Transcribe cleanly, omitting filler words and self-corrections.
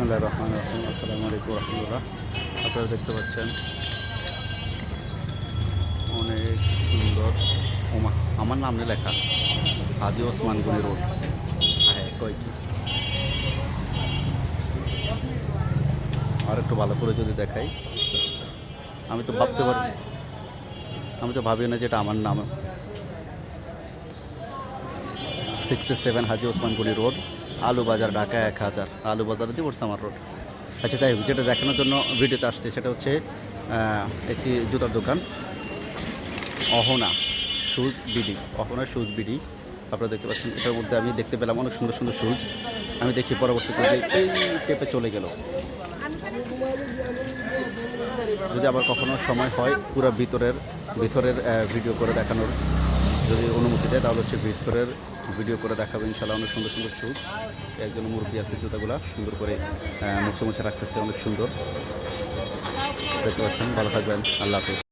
বিসমিল্লাহির রহমানির রহিম। আসসালামু আলাইকুম রহমতুল্লাহ। আপনারা দেখতে পাচ্ছেন অনেক সুন্দর আমার নামে লেখা হাজী ওসমান গনি রোড। হ্যাঁ কয়টি আর একটু ভালো করে যদি দেখাই, আমি তো ভাবি না যে এটা আমার নাম। 67 হাজী ওসমান গনি রোড, আলু বাজার, ঢাকা 1000। আলু বাজারে দিয়ে পড়ছে আমার রোড। আচ্ছা, তাই যেটা দেখানোর জন্য ভিডিওতে আসছে সেটা হচ্ছে একটি জুতার দোকান, অহনা শুজ বিডি। আপনারা দেখতে পাচ্ছেন, এটার মধ্যে আমি দেখতে পেলাম অনেক সুন্দর সুন্দর শুজ। আমি দেখি পরবর্তীতে যে এই টেপে চলে গেল। যদি আবার কখনো সময় হয় পুরো ভিতরের ভিডিও করে দেখানোর যদি অনুমতি দেয়, তাহলে হচ্ছে ভিতরের ভিডিও করে দেখাবো ইনশাল্লাহ। অনেক সুন্দর সুন্দর শুজ, একজন মুরব্বী আছে জুতাগুলো সুন্দর করে মুছে মুছে রাখতেছে, অনেক সুন্দর দেখতে পাচ্ছেন। ভালো থাকবেন, আল্লাহ হাফেজ।